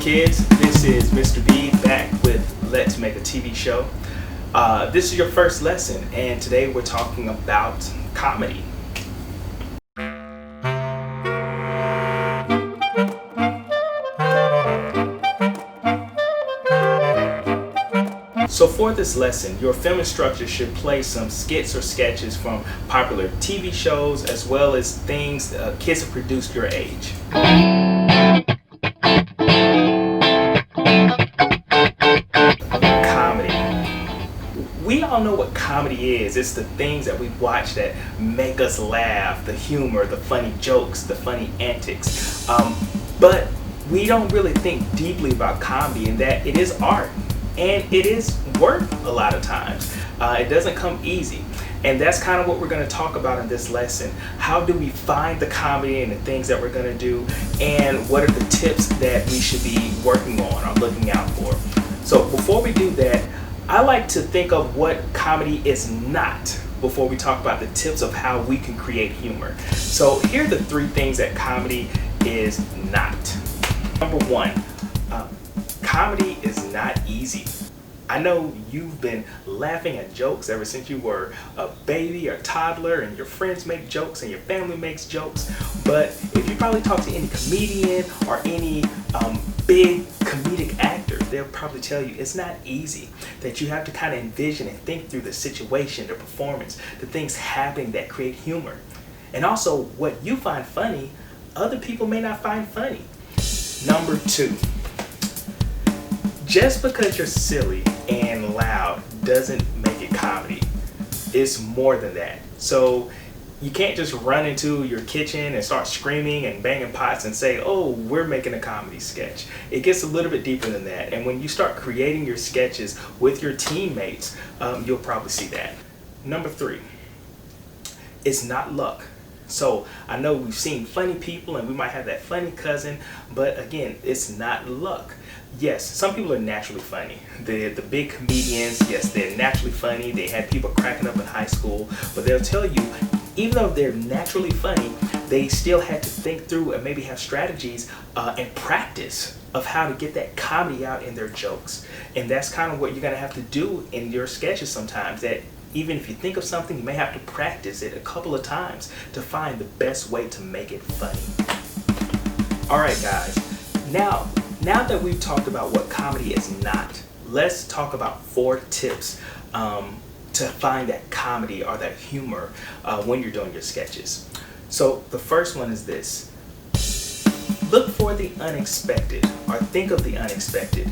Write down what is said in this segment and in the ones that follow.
morning, kids. This is Mr. B back with Let's Make a TV Show. This is your first lesson, and today we're talking about comedy. So for this lesson, your film instructor should play some skits or sketches from popular TV shows as well as things kids have produced your age. Comedy. We all know what comedy is. It's the things that we watch that make us laugh, the humor, the funny jokes, the funny antics. But we don't really think deeply about comedy in that it is art. And it is work a lot of times. It doesn't come easy. And that's kind of what we're going to talk about in this lesson. How do we find the comedy and the things that we're going to do? And what are the tips that we should be working on or looking out for? So before we do that, I like to think of what comedy is not before we talk about the tips of how we can create humor. So here are the 3 things that comedy is not. Number 1. Comedy is not easy. I know you've been laughing at jokes ever since you were a baby or toddler, and your friends make jokes and your family makes jokes. But if you probably talk to any comedian or any big comedic actor, they'll probably tell you it's not easy, that you have to kind of envision and think through the situation, the performance, the things happening that create humor. And also what you find funny, other people may not find funny. Number 2. Just because you're silly and loud doesn't make it comedy. It's more than that. So you can't just run into your kitchen and start screaming and banging pots and say, oh, we're making a comedy sketch. It gets a little bit deeper than that. And when you start creating your sketches with your teammates, you'll probably see that. Number 3, it's not luck. So I know we've seen funny people and we might have that funny cousin, but again, it's not luck. Yes, some people are naturally funny. The big comedians, yes, they're naturally funny. They had people cracking up in high school, but they'll tell you, even though they're naturally funny, they still had to think through and maybe have strategies and practice of how to get that comedy out in their jokes. And that's kind of what you're gonna have to do in your sketches sometimes, that even if you think of something, you may have to practice it a couple of times to find the best way to make it funny. All right, guys. Now that we've talked about what comedy is not, let's talk about 4 tips to find that comedy or that humor when you're doing your sketches. So the first one is this. Look for the unexpected, or think of the unexpected.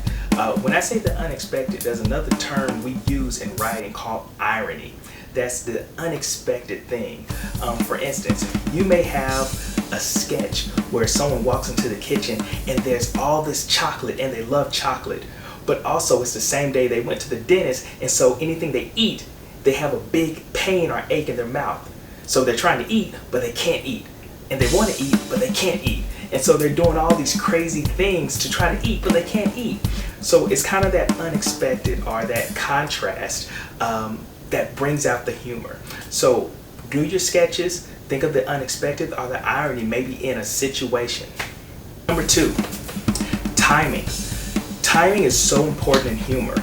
When I say the unexpected, there's another term we use in writing called irony. That's the unexpected thing. For instance, you may have a sketch where someone walks into the kitchen and there's all this chocolate and they love chocolate, but also it's the same day they went to the dentist, and so anything they eat, they have a big pain or ache in their mouth. So they're trying to eat, but they can't eat. And they want to eat, but they can't eat. And so they're doing all these crazy things to try to eat, but they can't eat. So it's kind of that unexpected or that contrast that brings out the humor. So do your sketches, think of the unexpected or the irony maybe in a situation. Number 2, timing. Timing is so important in humor.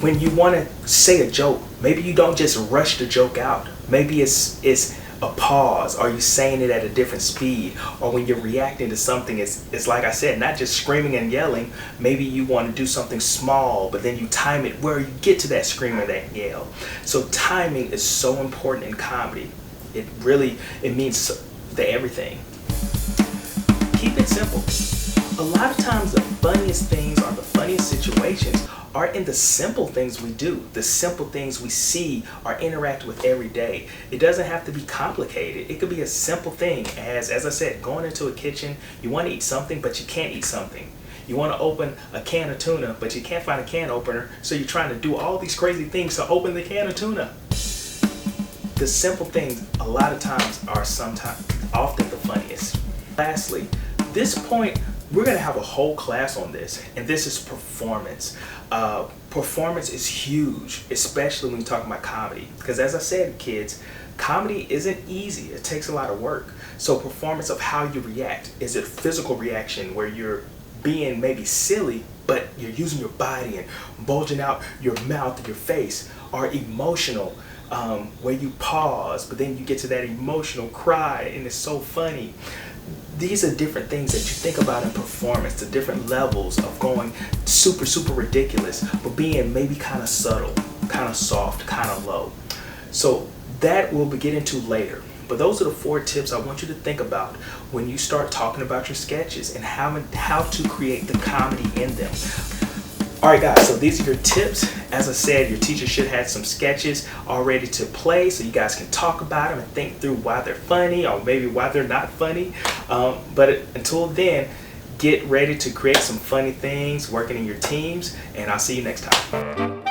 When you want to say a joke, maybe you don't just rush the joke out. Maybe it's a pause, or you saying it at a different speed, or when you're reacting to something, it's like I said, not just screaming and yelling. Maybe you want to do something small, but then you time it where you get to that scream or that yell. So timing is so important in comedy. It means everything. Keep it simple. A lot of times the funniest things or the funniest situations are in the simple things we do, the simple things we see or interact with every day. It doesn't have to be complicated. It could be a simple thing as I said, going into a kitchen, you want to eat something, but you can't eat something. You want to open a can of tuna, but you can't find a can opener, so you're trying to do all these crazy things to open the can of tuna. The simple things a lot of times are often the funniest. Lastly, this point, we're going to have a whole class on this, and this is performance. Performance is huge, especially when you're talking about comedy, because as I said, kids, comedy isn't easy. It takes a lot of work. So performance of how you react. Is it a physical reaction where you're being maybe silly, but you're using your body and bulging out your mouth and your face, or emotional, where you pause, but then you get to that emotional cry and it's so funny. These are different things that you think about in performance, the different levels of going super, super ridiculous, but being maybe kind of subtle, kind of soft, kind of low. So that we'll get into later. But those are the 4 tips I want you to think about when you start talking about your sketches and how to create the comedy in them. Alright guys, so these are your tips. As I said, your teacher should have some sketches all ready to play so you guys can talk about them and think through why they're funny or maybe why they're not funny. But until then, get ready to create some funny things working in your teams, and I'll see you next time.